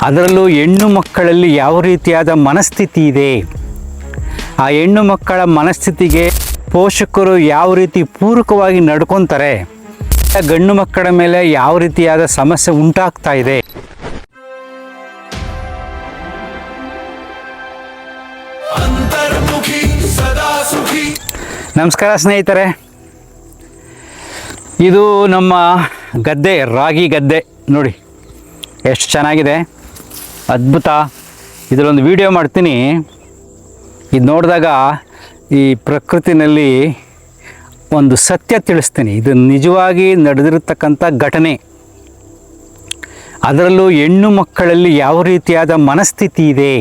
ಅದರಲ್ಲೂ ಹೆಣ್ಣು ಮಕ್ಕಳಲ್ಲಿ ಯಾವ ರೀತಿಯಾದ ಮನಸ್ಥಿತಿ ಇದೆ, ಆ ಹೆಣ್ಣು ಮಕ್ಕಳ ಮನಸ್ಥಿತಿಗೆ ಪೋಷಕರು ಯಾವ ರೀತಿ ಪೂರಕವಾಗಿ ನಡ್ಕೊತಾರೆ, ಗಂಡು ಮಕ್ಕಳ ಮೇಲೆ ಯಾವ ರೀತಿಯಾದ ಸಮಸ್ಯೆ ಉಂಟಾಗ್ತಾ ಇದೆ. ನಮಸ್ಕಾರ ಸ್ನೇಹಿತರೆ, ಇದು ನಮ್ಮ ಗದ್ದೆ, ರಾಗಿ ಗದ್ದೆ ನೋಡಿ ಎಷ್ಟು ಚೆನ್ನಾಗಿದೆ, ಅದ್ಭುತ. ಇದರೊಂದು ವಿಡಿಯೋ ಮಾಡ್ತೀನಿ. ಇದು ನೋಡಿದಾಗ ಈ ಪ್ರಕೃತಿನಲ್ಲಿ ಒಂದು ಸತ್ಯ ತಿಳಿಸ್ತೀನಿ. ಇದು ನಿಜವಾಗಿ ನಡೆದಿರತಕ್ಕಂಥ ಘಟನೆ. ಅದರಲ್ಲೂ ಹೆಣ್ಣು ಮಕ್ಕಳಲ್ಲಿ ಯಾವ ರೀತಿಯಾದ ಮನಸ್ಥಿತಿ ಇದೆ,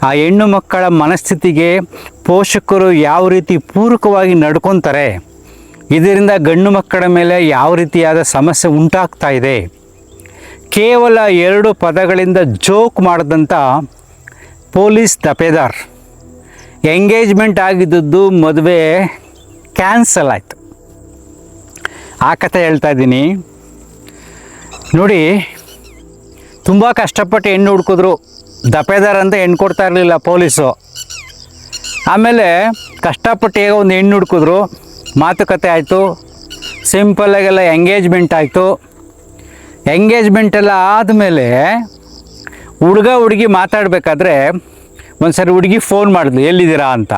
ಆ ಹೆಣ್ಣು ಮಕ್ಕಳ ಮನಸ್ಥಿತಿಗೆ ಪೋಷಕರು ಯಾವ ರೀತಿ ಪೂರಕವಾಗಿ ನಡ್ಕೊತಾರೆ, ಇದರಿಂದ ಗಂಡು ಮಕ್ಕಳ ಮೇಲೆ ಯಾವ ರೀತಿಯಾದ ಸಮಸ್ಯೆ ಉಂಟಾಗ್ತಾ ಇದೆ. ಕೇವಲ 2 ಪದಗಳಿಂದ ಜೋಕ್ ಮಾಡಿದಂಥ ಪೊಲೀಸ್ ದಪೇದಾರ್, ಎಂಗೇಜ್ಮೆಂಟ್ ಆಗಿದ್ದದ್ದು ಮದುವೆ ಕ್ಯಾನ್ಸಲ್ ಆಯಿತು. ಆ ಕಥೆ ಹೇಳ್ತಾ ಇದ್ದೀನಿ ನೋಡಿ. ತುಂಬ ಕಷ್ಟಪಟ್ಟು ಹೆಣ್ಣು ಹುಡ್ಕಿದ್ರು, ದಪೇದಾರ್ ಅಂತ ಹೆಣ್ಣು ಕೊಡ್ತಾ ಇರಲಿಲ್ಲ ಪೊಲೀಸು. ಆಮೇಲೆ ಕಷ್ಟಪಟ್ಟು ಹೇಗೋ ಒಂದು ಹೆಣ್ಣು ಹುಡ್ಕಿದ್ರು, ಮಾತುಕತೆ ಆಯಿತು, ಸಿಂಪಲ್ಲಾಗೆಲ್ಲ ಎಂಗೇಜ್ಮೆಂಟ್ ಆಯಿತು. ಎಂಗೇಜ್ಮೆಂಟೆಲ್ಲ ಆದಮೇಲೆ ಹುಡುಗ ಹುಡುಗಿ ಮಾತಾಡಬೇಕಾದ್ರೆ ಒಂದು ಸರಿ ಹುಡುಗಿ ಫೋನ್ ಮಾಡಿದ್ಲು, ಎಲ್ಲಿದ್ದೀರಾ ಅಂತ.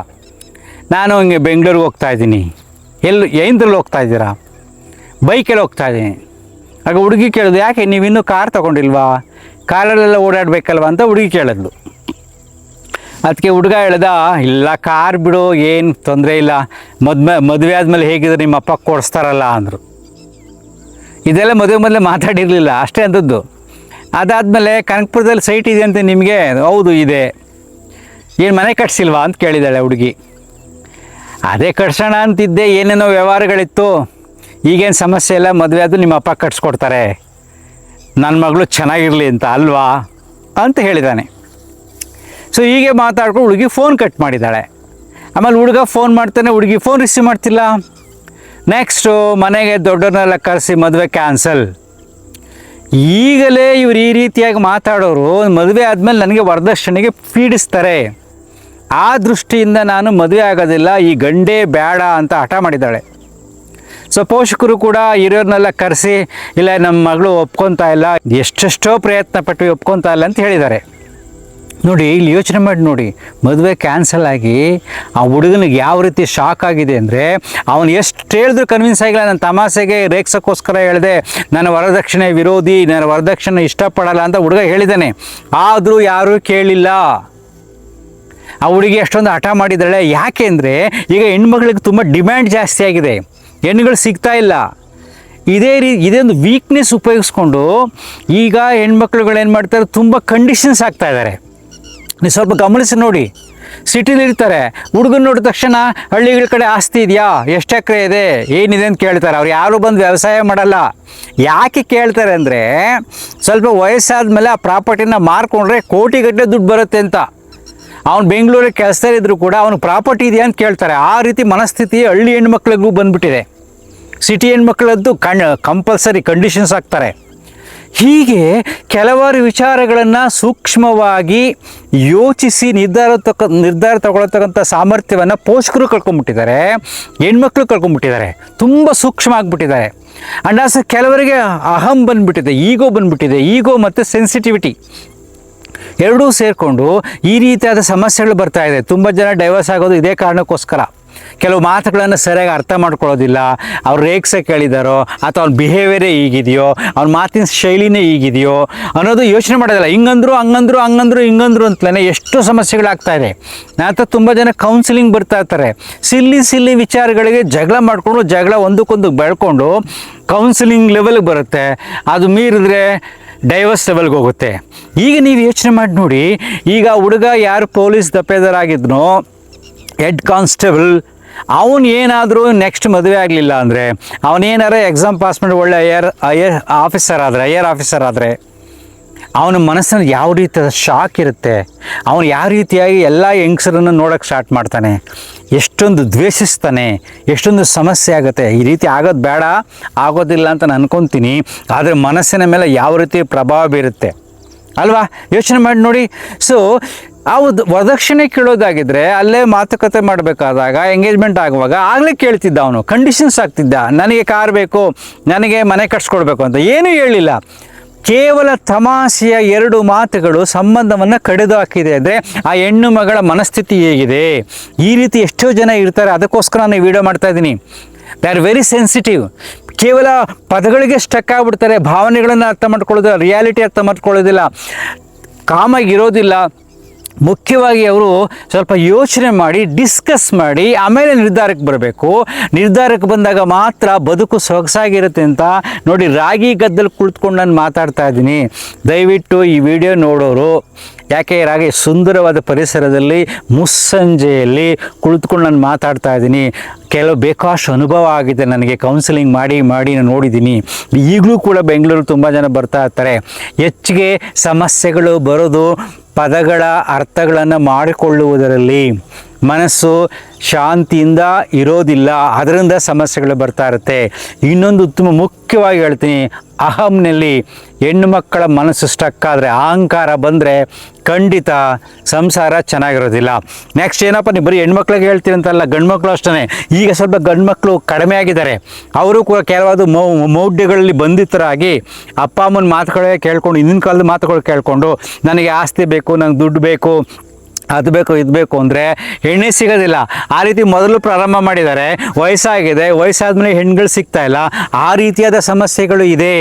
ನಾನು ಹಿಂಗೆ ಬೆಂಗಳೂರಿಗೆ ಹೋಗ್ತಾಯಿದ್ದೀನಿ. ಏನರಲ್ಲಿ ಹೋಗ್ತಾಯಿದ್ದೀರಾ? ಬೈಕಲ್ಲಿ ಹೋಗ್ತಾಯಿದ್ದೀನಿ. ಆಗ ಹುಡುಗಿ ಕೇಳಿದ್ರು, ಯಾಕೆ ನೀವಿನ್ನೂ ಕಾರ್ ತೊಗೊಂಡಿಲ್ವಾ, ಕಾರಲ್ಲೆಲ್ಲ ಓಡಾಡಬೇಕಲ್ವ ಅಂತ ಹುಡುಗಿ ಕೇಳಿದ್ಲು. ಅದಕ್ಕೆ ಹುಡುಗ ಹೇಳ್ದ, ಇಲ್ಲ ಕಾರ್ ಬಿಡು, ಏನು ತೊಂದರೆ ಇಲ್ಲ, ಮದುವೆ ಆದಮೇಲೆ ಹೇಗಿದ್ರೆ ನಿಮ್ಮ ಅಪ್ಪ ಕೊಡಿಸ್ತಾರಲ್ಲ ಅಂದರು. ಇದೆಲ್ಲ ಮದುವೆ ಮೊದಲೇ ಮಾತಾಡಿರಲಿಲ್ಲ, ಅಷ್ಟೇ ಅಂದದ್ದು. ಅದಾದಮೇಲೆ ಕನಕಪುರದಲ್ಲಿ ಸೈಟ್ ಇದೆ ಅಂತ ನಿಮಗೆ? ಹೌದು ಇದೆ. ಏನು ಮನೆ ಕಟ್ಸಿಲ್ವಾ ಅಂತ ಕೇಳಿದ್ದಾಳೆ ಹುಡುಗಿ. ಅದೇ ಕಟ್ಸೋಣ ಅಂತಿದ್ದೆ, ಏನೇನೋ ವ್ಯವಹಾರಗಳಿತ್ತು, ಈಗೇನು ಸಮಸ್ಯೆ ಇಲ್ಲ, ಮದುವೆ ಆದರೂ ನಿಮ್ಮ ಅಪ್ಪ ಕಟ್ಸ್ಕೊಡ್ತಾರೆ, ನನ್ನ ಮಗಳು ಚೆನ್ನಾಗಿರಲಿ ಅಂತ ಅಲ್ವಾ ಅಂತ ಹೇಳಿದ್ದಾನೆ. ಸೊ ಹೀಗೆ ಮಾತಾಡ್ಕೊಂಡು ಹುಡುಗಿ ಫೋನ್ ಕಟ್ ಮಾಡಿದ್ದಾಳೆ. ಆಮೇಲೆ ಹುಡುಗ ಫೋನ್ ಮಾಡ್ತಾನೆ, ಹುಡುಗಿ ಫೋನ್ ರಿಸೀವ್ ಮಾಡ್ತಿಲ್ಲ. ನೆಕ್ಸ್ಟು ಮನೆಗೆ ದೊಡ್ಡವ್ರನ್ನೆಲ್ಲ ಕರೆಸಿ ಮದುವೆ ಕ್ಯಾನ್ಸಲ್. ಈಗಲೇ ಇವ್ರು ಈ ರೀತಿಯಾಗಿ ಮಾತಾಡೋರು ಮದುವೆ ಆದಮೇಲೆ ನನಗೆ ವರದಕ್ಷಿಣೆಗೆ ಪೀಡಿಸ್ತಾರೆ, ಆ ದೃಷ್ಟಿಯಿಂದ ನಾನು ಮದುವೆ ಆಗೋದಿಲ್ಲ, ಈ ಗಂಡೇ ಬೇಡ ಅಂತ ಹಠ ಮಾಡಿದ್ದಾಳೆ. ಸೊ ಪೋಷಕರು ಕೂಡ ಹಿರಿಯವ್ರನ್ನೆಲ್ಲ ಕರೆಸಿ, ಇಲ್ಲ ನಮ್ಮ ಮಗಳು ಒಪ್ಕೊತಾ ಇಲ್ಲ, ಎಷ್ಟೆಷ್ಟೋ ಪ್ರಯತ್ನ ಪಟ್ಟು ಒಪ್ಕೊತಾ ಇಲ್ಲ ಅಂತ ಹೇಳಿದ್ದಾರೆ. ನೋಡಿ, ಇಲ್ಲಿ ಯೋಚನೆ ಮಾಡಿ ನೋಡಿ, ಮದುವೆ ಕ್ಯಾನ್ಸಲ್ ಆಗಿ ಆ ಹುಡುಗನಿಗೆ ಯಾವ ರೀತಿ ಶಾಕ್ ಆಗಿದೆ ಅಂದರೆ, ಅವನು ಎಷ್ಟು ಹೇಳಿದ್ರು ಕನ್ವಿನ್ಸ್ ಆಗಿಲ್ಲ. ನಾನು ತಮಾಷೆಗೆ ರೇಗ್ಸೋಕ್ಕೋಸ್ಕರ ಹೇಳಿದೆ, ನನ್ನ ವರದಕ್ಷಿಣೆ ವಿರೋಧಿ, ನಾನು ವರದಕ್ಷಿಣೆ ಇಷ್ಟಪಡಲ್ಲ ಅಂತ ಹುಡುಗ ಹೇಳಿದ್ದಾನೆ. ಆದರೂ ಯಾರೂ ಕೇಳಿಲ್ಲ. ಆ ಹುಡುಗಿ ಅಷ್ಟೊಂದು ಹಠ ಮಾಡಿದ್ದಾಳೆ. ಯಾಕೆ ಅಂದರೆ ಈಗ ಹೆಣ್ಮಗಳಿಗೆ ತುಂಬ ಡಿಮ್ಯಾಂಡ್ ಜಾಸ್ತಿ ಆಗಿದೆ, ಹೆಣ್ಣುಗಳು ಸಿಗ್ತಾ ಇಲ್ಲ. ಇದೇ ಒಂದು ವೀಕ್ನೆಸ್ ಉಪಯೋಗಿಸ್ಕೊಂಡು ಈಗ ಹೆಣ್ಮಕ್ಳುಗಳು ಏನು ಮಾಡ್ತಾರೆ, ತುಂಬ ಕಂಡೀಷನ್ಸ್ ಆಗ್ತಾ ಇದ್ದಾರೆ. ನೀವು ಸ್ವಲ್ಪ ಗಮನಿಸಿ ನೋಡಿ. ಸಿಟಿಲಿ ಇರ್ತಾರೆ, ಹುಡುಗನ ನೋಡಿದ ತಕ್ಷಣ ಹಳ್ಳಿಗಳ ಕಡೆ ಆಸ್ತಿ ಇದೆಯಾ, ಎಷ್ಟು ಎಕರೆ ಇದೆ, ಏನಿದೆ ಅಂತ ಕೇಳ್ತಾರೆ. ಅವ್ರು ಯಾರು ಬಂದು ವ್ಯವಸಾಯ ಮಾಡಲ್ಲ. ಯಾಕೆ ಕೇಳ್ತಾರೆ ಅಂದರೆ, ಸ್ವಲ್ಪ ವಯಸ್ಸಾದ ಮೇಲೆ ಆ ಪ್ರಾಪರ್ಟಿನ ಮಾರ್ಕೊಂಡ್ರೆ ಕೋಟಿಗಟ್ಟಲೆ ದುಡ್ಡು ಬರುತ್ತೆ ಅಂತ. ಅವ್ನು ಬೆಂಗಳೂರಿಗೆ ಕೆಲಸದಲ್ಲಿದ್ದರೂ ಕೂಡ ಅವನು ಪ್ರಾಪರ್ಟಿ ಇದೆಯಾ ಅಂತ ಕೇಳ್ತಾರೆ. ಆ ರೀತಿ ಮನಸ್ಥಿತಿ ಹಳ್ಳಿ ಹೆಣ್ಮಕ್ಳಿಗೂ ಬಂದುಬಿಟ್ಟಿದೆ. ಸಿಟಿ ಹೆಣ್ಮಕ್ಳದ್ದು ಕಂಪಲ್ಸರಿ ಕಂಡೀಷನ್ಸ್ ಆಗ್ತಾರೆ. ಹೀಗೆ ಕೆಲವಾರು ವಿಚಾರಗಳನ್ನು ಸೂಕ್ಷ್ಮವಾಗಿ ಯೋಚಿಸಿ ನಿರ್ಧಾರ ತಗೊಳ್ತಕ್ಕಂಥ ಸಾಮರ್ಥ್ಯವನ್ನು ಪೋಷಕರು ಕಳ್ಕೊಂಡ್ಬಿಟ್ಟಿದ್ದಾರೆ, ಹೆಣ್ಮಕ್ಳು ಕಳ್ಕೊಂಡ್ಬಿಟ್ಟಿದ್ದಾರೆ, ತುಂಬ ಸೂಕ್ಷ್ಮ ಆಗಿಬಿಟ್ಟಿದ್ದಾರೆ. ಅಂಡ್ ಕೆಲವರಿಗೆ ಅಹಂ ಬಂದುಬಿಟ್ಟಿದೆ, ಈಗೋ ಮತ್ತು ಸೆನ್ಸಿಟಿವಿಟಿ ಎರಡೂ ಸೇರಿಕೊಂಡು ಈ ರೀತಿಯಾದ ಸಮಸ್ಯೆಗಳು ಬರ್ತಾ ಇದೆ. ತುಂಬ ಜನ ಡೈವರ್ಸ್ ಆಗೋದು ಇದೇ ಕಾರಣಕ್ಕೋಸ್ಕರ. ಕೆಲವು ಮಾತುಗಳನ್ನು ಸರಿಯಾಗಿ ಅರ್ಥ ಮಾಡ್ಕೊಳ್ಳೋದಿಲ್ಲ, ಅವ್ರು ರೇಗ್ಸೆ ಕೇಳಿದಾರೋ ಅಥವಾ ಅವ್ನ ಬಿಹೇವಿಯರೇ ಹೀಗಿದೆಯೋ, ಅವ್ನ ಮಾತಿನ ಶೈಲಿನೇ ಹೀಗಿದೆಯೋ ಅನ್ನೋದು ಯೋಚನೆ ಮಾಡೋದಿಲ್ಲ. ಹಿಂಗಂದ್ರು ಅಂತಲೇ ಎಷ್ಟು ಸಮಸ್ಯೆಗಳಾಗ್ತಾ ಇದೆ. ನಂತರ ತುಂಬ ಜನ ಕೌನ್ಸಿಲಿಂಗ್ ಬರ್ತಾ ಇರ್ತಾರೆ. ಸಿಲ್ಲಿ ವಿಚಾರಗಳಿಗೆ ಜಗಳ ಒಂದಕ್ಕೊಂದು ಬೆಳ್ಕೊಂಡು ಕೌನ್ಸಿಲಿಂಗ್ ಲೆವೆಲ್ಗೆ ಬರುತ್ತೆ. ಅದು ಮೀರಿದ್ರೆ ಡೈವರ್ಸ್ ಲೆವೆಲ್ಗೆ ಹೋಗುತ್ತೆ. ಈಗ ನೀವು ಯೋಚನೆ ಮಾಡಿ ನೋಡಿ, ಈಗ ಹುಡುಗ ಯಾರು ಪೊಲೀಸ್ ದಪೇದಾರ್ ಆಗಿದ್ನೋ, ಹೆಡ್ ಕಾನ್ಸ್ಟೇಬಲ್, ಅವನು ಏನಾದರೂ ನೆಕ್ಸ್ಟ್ ಮದುವೆ ಆಗಲಿಲ್ಲ ಅಂದರೆ, ಅವನೇನಾರ ಎಕ್ಸಾಮ್ ಪಾಸ್ ಮಾಡಿ ಒಳ್ಳೆ ಐಆರ್ ಆಫೀಸರ್ ಆದರೆ ಅವನ ಮನಸ್ಸಿನಲ್ಲಿ ಯಾವ ರೀತಿಯ ಶಾಕ್ ಇರುತ್ತೆ, ಅವನು ಯಾವ ರೀತಿಯಾಗಿ ಎಲ್ಲ ಹೆಂಗಸರನ್ನು ನೋಡೋಕ್ಕೆ ಸ್ಟಾರ್ಟ್ ಮಾಡ್ತಾನೆ, ಎಷ್ಟೊಂದು ದ್ವೇಷಿಸ್ತಾನೆ, ಎಷ್ಟೊಂದು ಸಮಸ್ಯೆ ಆಗುತ್ತೆ. ಈ ರೀತಿ ಆಗೋದು ಬೇಡ, ಆಗೋದಿಲ್ಲ ಅಂತ ನಾನು ಅನ್ಕೊತೀನಿ. ಆದರೆ ಮನಸ್ಸಿನ ಮೇಲೆ ಯಾವ ರೀತಿ ಪ್ರಭಾವ ಬೀರುತ್ತೆ ಅಲ್ವಾ? ಯೋಚನೆ ಮಾಡಿ ನೋಡಿ. ಸೊ ವರದಕ್ಷಿಣೆ ಕೇಳೋದಾಗಿದ್ದರೆ ಅಲ್ಲೇ ಮಾತುಕತೆ ಮಾಡಬೇಕಾದಾಗ, ಎಂಗೇಜ್ಮೆಂಟ್ ಆಗುವಾಗ ಆಗಲೇ ಕೇಳ್ತಿದ್ದ ಅವನು, ಕಂಡೀಷನ್ಸ್ ಆಗ್ತಿದ್ದ, ನನಗೆ ಕಾರ್ ಬೇಕು, ನನಗೆ ಮನೆ ಕಟ್ಸ್ಕೊಡ್ಬೇಕು ಅಂತ. ಏನೂ ಹೇಳಿಲ್ಲ. ಕೇವಲ ತಮಾಷೆಯ 2 ಮಾತುಗಳು ಸಂಬಂಧವನ್ನು ಕಡಿದು ಹಾಕಿದೆ. ಅಂದರೆ ಆ ಹೆಣ್ಣು ಮಗಳ ಮನಸ್ಥಿತಿ ಹೇಗಿದೆ. ಈ ರೀತಿ ಎಷ್ಟೋ ಜನ ಇರ್ತಾರೆ. ಅದಕ್ಕೋಸ್ಕರ ನಾನು ವಿಡಿಯೋ ಮಾಡ್ತಾ ಇದ್ದೀನಿ. They are very sensitive. ಕೇವಲ ಪದಗಳಿಗೆ ಸ್ಟಕ್ ಆಗಿಬಿಡ್ತಾರೆ, ಭಾವನೆಗಳನ್ನು ಅರ್ಥ ಮಾಡ್ಕೊಳ್ಳೋದಿಲ್ಲ, ರಿಯಾಲಿಟಿ ಅರ್ಥ ಮಾಡ್ಕೊಳ್ಳೋದಿಲ್ಲ, ಕಾಮಾಗಿರೋದಿಲ್ಲ. ಮುಖ್ಯವಾಗಿ ಅವರು ಸ್ವಲ್ಪ ಯೋಚನೆ ಮಾಡಿ, ಡಿಸ್ಕಸ್ ಮಾಡಿ, ಆಮೇಲೆ ನಿರ್ಧಾರಕ್ಕೆ ಬರಬೇಕು. ನಿರ್ಧಾರಕ್ಕೆ ಬಂದಾಗ ಮಾತ್ರ ಬದುಕು ಸೊಗಸಾಗಿರುತ್ತೆ ಅಂತ ನೋಡಿ. ರಾಗಿ ಗದ್ದಲ್ಲಿ ಕುಳಿತುಕೊಂಡು ನಾನು ಮಾತಾಡ್ತಾ ಇದ್ದೀನಿ. ದಯವಿಟ್ಟು ಈ ವಿಡಿಯೋ ನೋಡೋರು, ಯಾಕೆ ರಾಗಿ ಸುಂದರವಾದ ಪರಿಸರದಲ್ಲಿ ಮುಸ್ಸಂಜೆಯಲ್ಲಿ ಕುಳಿತುಕೊಂಡು ನಾನು ಮಾತಾಡ್ತಾ ಇದ್ದೀನಿ. ಕೆಲವು ಬೇಕಾಷ್ಟು ಅನುಭವ ಆಗಿದೆ ನನಗೆ, ಕೌನ್ಸಿಲಿಂಗ್ ಮಾಡಿ ನಾನು ನೋಡಿದ್ದೀನಿ. ಈಗಲೂ ಕೂಡ ಬೆಂಗಳೂರು ತುಂಬ ಜನ ಬರ್ತಾ ಇರ್ತಾರೆ. ಹೆಚ್ಚಿಗೆ ಸಮಸ್ಯೆಗಳು ಬರೋದು ಪದಗಳ ಅರ್ಥಗಳನ್ನು ಮಾಡಿಕೊಳ್ಳುವುದರಲ್ಲಿ. ಮನಸ್ಸು ಶಾಂತಿಯಿಂದ ಇರೋದಿಲ್ಲ, ಅದರಿಂದ ಸಮಸ್ಯೆಗಳು ಬರ್ತಾ ಇರುತ್ತೆ. ಇನ್ನೊಂದು ತುಂಬ ಮುಖ್ಯವಾಗಿ ಹೇಳ್ತೀನಿ, ಅಹಂನಲ್ಲಿ ಹೆಣ್ಣು ಮಕ್ಕಳ ಮನಸ್ಸು ಸ್ಟಕ್ ಆದರೆ, ಅಹಂಕಾರ ಬಂದರೆ ಖಂಡಿತ ಸಂಸಾರ ಚೆನ್ನಾಗಿರೋದಿಲ್ಲ. ನೆಕ್ಸ್ಟ್ ಏನಪ್ಪ, ನೀವು ಬರೀ ಹೆಣ್ಮಕ್ಳಿಗೆ ಹೇಳ್ತೀರಂತಲ್ಲ, ಗಂಡು ಮಕ್ಕಳು ಅಷ್ಟೇ. ಈಗ ಸ್ವಲ್ಪ ಗಂಡು ಮಕ್ಕಳು ಕಡಿಮೆ ಆಗಿದ್ದಾರೆ. ಅವರು ಕೂಡ ಕೆಲವಾದ ಮೌಢ್ಯಗಳಲ್ಲಿ ಬಂಧಿತರಾಗಿ ಅಪ್ಪ ಅಮ್ಮನ ಮಾತುಗಳೇ ಕೇಳ್ಕೊಂಡು, ಹಿಂದಿನ ಕಾಲದ ಮಾತುಗಳು ಕೇಳಿಕೊಂಡು, ನನಗೆ ಆಸ್ತಿ ಬೇಕು, ನನಗೆ ದುಡ್ಡು ಬೇಕು, ಅದು ಬೇಕು ಇದು ಬೇಕು ಅಂದರೆ ಹೆಣ್ಣೇ ಸಿಗೋದಿಲ್ಲ. ಆ ರೀತಿ ಮೊದಲು ಪ್ರಾರಂಭ ಮಾಡಿದ್ದಾರೆ. ವಯಸ್ಸಾದಮೇಲೆ ಹೆಣ್ಣುಗಳು ಸಿಗ್ತಾ ಇಲ್ಲ. ಆ ರೀತಿಯಾದ ಸಮಸ್ಯೆಗಳು ಇದೆ.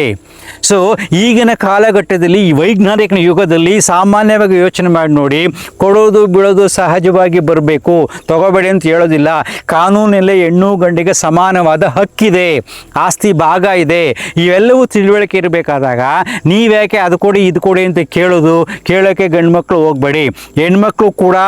ಸೊ ಈಗಿನ ಕಾಲಘಟ್ಟದಲ್ಲಿ, ಈ ವೈಜ್ಞಾನಿಕ ಯುಗದಲ್ಲಿ ಸಾಮಾನ್ಯವಾಗಿ ಯೋಚನೆ ಮಾಡಿ ನೋಡಿ. ಕೊಡೋದು ಬಿಡೋದು ಸಹಜವಾಗಿ ಬರಬೇಕು, ತಗೋಬೇಡಿ ಅಂತ ಹೇಳೋದಿಲ್ಲ. ಕಾನೂನಲ್ಲಿ ಹೆಣ್ಣು ಗಂಡಿಗೆ ಸಮಾನವಾದ ಹಕ್ಕಿದೆ, ಆಸ್ತಿ ಭಾಗ ಇದೆ. ಇವೆಲ್ಲವೂ ತಿಳುವಳಿಕೆ ಇರಬೇಕಾದಾಗ ನೀವ್ಯಾಕೆ ಅದು ಕೊಡಿ ಇದು ಕೊಡಿ ಅಂತ ಕೇಳೋಕ್ಕೆ ಗಂಡು ಮಕ್ಕಳು ಹೋಗಬೇಡಿ. ಹೆಣ್ಮಕ್ಳು ಕೂಡ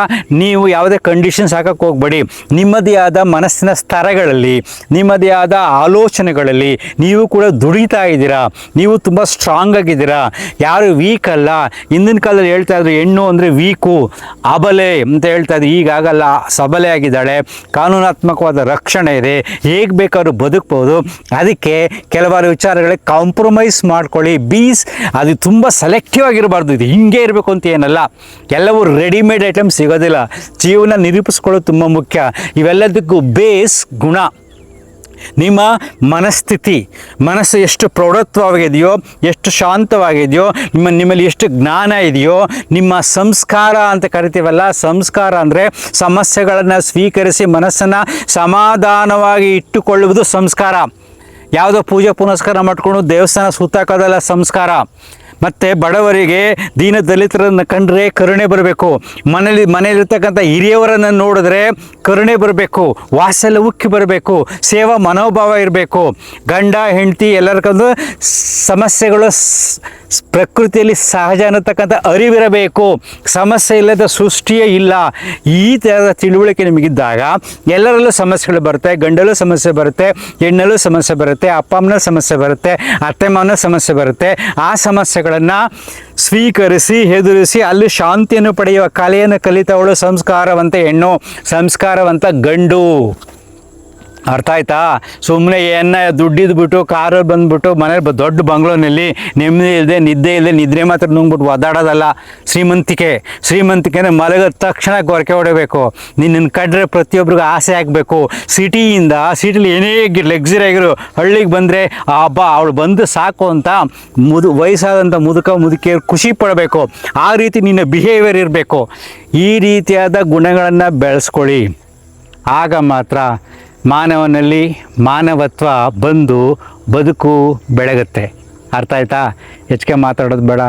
ನೀವು ಯಾವುದೇ ಕಂಡೀಷನ್ಸ್ ಹಾಕಕ್ಕೆ ಹೋಗಬೇಡಿ. ನಿಮ್ಮದೇ ಆದ ಮನಸ್ಸಿನ ಸ್ತರಗಳಲ್ಲಿ, ನಿಮ್ಮದೇ ಆದ ಆಲೋಚನೆಗಳಲ್ಲಿ ನೀವು ಕೂಡ ದುಡಿತಾ ಇದ್ದೀರಾ. ನೀವು ತುಂಬ ಸ್ಟ್ರಾಂಗ್ ಆಗಿದ್ದೀರಾ, ಯಾರು ವೀಕ್ ಅಲ್ಲ. ಹಿಂದಿನ ಕಾಲದಲ್ಲಿ ಹೇಳ್ತಾ ಇದ್ರು ಹೆಣ್ಣು ಅಂದರೆ ವೀಕು, ಅಬಲೆ ಅಂತ ಹೇಳ್ತಾ ಇದ್ರು. ಈಗಾಗಲ್ಲ, ಸಬಲೆ ಆಗಿದ್ದಾಳೆ, ಕಾನೂನಾತ್ಮಕವಾದ ರಕ್ಷಣೆ ಇದೆ, ಹೇಗೆ ಬೇಕಾದ್ರೂ ಬದುಕ್ಬೋದು. ಅದಕ್ಕೆ ಕೆಲವಾರು ವಿಚಾರಗಳಿಗೆ ಕಾಂಪ್ರಮೈಸ್ ಮಾಡ್ಕೊಳ್ಳಿ. ಅದು ತುಂಬ ಸೆಲೆಕ್ಟಿವ್ ಆಗಿರಬಾರ್ದು. ಇದು ಹಿಂಗೆ ಇರಬೇಕು ಅಂತ ಏನಲ್ಲ, ಎಲ್ಲವೂ ರೆಡಿಮೇಡ್ ಐಟಮ್ ಸಿಗೋದಿಲ್ಲ. ಜೀವನ ನಿರೂಪಿಸ್ಕೊಳ್ಳೋದು ತುಂಬ ಮುಖ್ಯ. ಇವೆಲ್ಲದಕ್ಕೂ ಬೇಸ್ ಗುಣ, ನಿಮ್ಮ ಮನಸ್ಥಿತಿ. ಮನಸ್ಸು ಎಷ್ಟು ಪ್ರೌಢತ್ವವಾಗಿದೆಯೋ, ಎಷ್ಟು ಶಾಂತವಾಗಿದೆಯೋ, ನಿಮ್ಮಲ್ಲಿ ಎಷ್ಟು ಜ್ಞಾನ ಇದೆಯೋ, ನಿಮ್ಮ ಸಂಸ್ಕಾರ ಅಂತ ಕರಿತೀವಲ್ಲ, ಸಂಸ್ಕಾರ ಅಂದರೆ ಸಮಸ್ಯೆಗಳನ್ನು ಸ್ವೀಕರಿಸಿ ಮನಸ್ಸನ್ನು ಸಮಾಧಾನವಾಗಿ ಇಟ್ಟುಕೊಳ್ಳುವುದು ಸಂಸ್ಕಾರ. ಯಾವುದೋ ಪೂಜೆ ಪುನಸ್ಕಾರ ಮಾಡಿಕೊಂಡು ದೇವಸ್ಥಾನ ಸುತ್ತಾಕೋದಲ್ಲ ಸಂಸ್ಕಾರ. ಮತ್ತು ಬಡವರಿಗೆ, ದೀನ ದಲಿತರನ್ನು ಕಂಡ್ರೆ ಕರುಣೆ ಬರಬೇಕು. ಮನೆಯಲ್ಲಿರ್ತಕ್ಕಂಥ ಹಿರಿಯವರನ್ನು ನೋಡಿದ್ರೆ ಕರುಣೆ ಬರಬೇಕು, ವಾತ್ಸಲ್ಯ ಉಕ್ಕಿ ಬರಬೇಕು, ಸೇವಾ ಮನೋಭಾವ ಇರಬೇಕು. ಗಂಡ ಹೆಂಡತಿ ಎಲ್ಲರಿಗೊಂದು ಸಮಸ್ಯೆಗಳು ಪ್ರಕೃತಿಯಲ್ಲಿ ಸಹಜ ಅನ್ನತಕ್ಕಂಥ ಅರಿವಿರಬೇಕು. ಸಮಸ್ಯೆ ಇಲ್ಲದ ಸೃಷ್ಟಿಯೇ ಇಲ್ಲ. ಈ ಥರದ ತಿಳುವಳಿಕೆ ನಿಮಗಿದ್ದಾಗ ಎಲ್ಲರಲ್ಲೂ ಸಮಸ್ಯೆಗಳು ಬರುತ್ತೆ. ಗಂಡಲ್ಲೂ ಸಮಸ್ಯೆ ಬರುತ್ತೆ, ಹೆಣ್ಣಲ್ಲೂ ಸಮಸ್ಯೆ ಬರುತ್ತೆ, ಅಪ್ಪ ಅಮ್ಮನ ಸಮಸ್ಯೆ ಬರುತ್ತೆ, ಅತ್ತೆ ಮಾವನ ಸಮಸ್ಯೆ ಬರುತ್ತೆ. ಆ ಸಮಸ್ಯೆಗಳನ್ನು ಸ್ವೀಕರಿಸಿ ಎದುರಿಸಿ ಅಲ್ಲಿ ಶಾಂತಿಯನ್ನು ಪಡೆಯುವ ಕಲೆಯನ್ನು ಕಲಿತವಳು ಸಂಸ್ಕಾರವಂತ ಹೆಣ್ಣು, ಸಂಸ್ಕಾರವಂತ ಗಂಡು. ಅರ್ಥ ಆಯ್ತಾ? ಸುಮ್ಮನೆ ದುಡ್ಡಿದ್ದು ಬಿಟ್ಟು ಕಾರಲ್ಲಿ ಬಂದುಬಿಟ್ಟು ಮನೇಲಿ ದೊಡ್ಡ ಬಂಗ್ಲೋನಲ್ಲಿ ನೆಮ್ಮದಿ ಇಲ್ಲದೆ, ನಿದ್ರೆ ಮಾತ್ರ ನುಂಗ್ಬಿಟ್ಟು ಒದ್ದಾಡೋದಲ್ಲ ಶ್ರೀಮಂತಿಕೆ. ಅಂದರೆ ಮಲಗಿದ ತಕ್ಷಣ ಗೊರಕೆ ಹೊಡಬೇಕು. ನಿನ್ನನ್ನು ಕಂಡ್ರೆ ಪ್ರತಿಯೊಬ್ಬರಿಗೂ ಆಸೆ ಆಗಬೇಕು. ಸಿಟಿಲಿ ಏನೇ ಲಕ್ಸುರಿ ಆಗಿರೋ ಹಳ್ಳಿಗೆ ಬಂದರೆ ಹಬ್ಬ ಅವಳು ಬಂದು ಸಾಕು ಅಂತ ವಯಸ್ಸಾದಂಥ ಮುದುಕಿಯರು ಖುಷಿ ಪಡಬೇಕು. ಆ ರೀತಿ ನಿನ್ನ ಬಿಹೇವಿಯರ್ ಇರಬೇಕು. ಈ ರೀತಿಯಾದ ಗುಣಗಳನ್ನು ಬೆಳೆಸ್ಕೊಳ್ಳಿ. ಆಗ ಮಾತ್ರ ಮಾನವನಲ್ಲಿ ಮಾನವತ್ವ ಬಂದು ಬದುಕು ಬೆಳಗುತ್ತೆ. ಅರ್ಥ ಆಯ್ತಾ? ಹೆಚ್ಚಿಗೆ ಮಾತಾಡೋದು ಬೇಡ.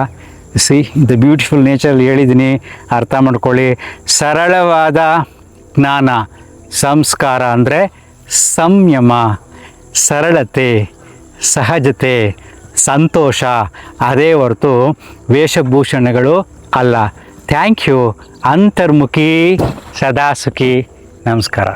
ದ ಬ್ಯೂಟಿಫುಲ್ ನೇಚರಲ್ಲಿ ಹೇಳಿದ್ದೀನಿ, ಅರ್ಥ ಮಾಡ್ಕೊಳ್ಳಿ. ಸರಳವಾದ ಜ್ಞಾನ, ಸಂಸ್ಕಾರ ಅಂದರೆ ಸಂಯಮ, ಸರಳತೆ, ಸಹಜತೆ, ಸಂತೋಷ, ಅದೇ ಹೊರತು ವೇಷಭೂಷಣಗಳು ಅಲ್ಲ. Thank you. ಅಂತರ್ಮುಖಿ, ಸದಾ ಸುಖಿ. ನಮಸ್ಕಾರ.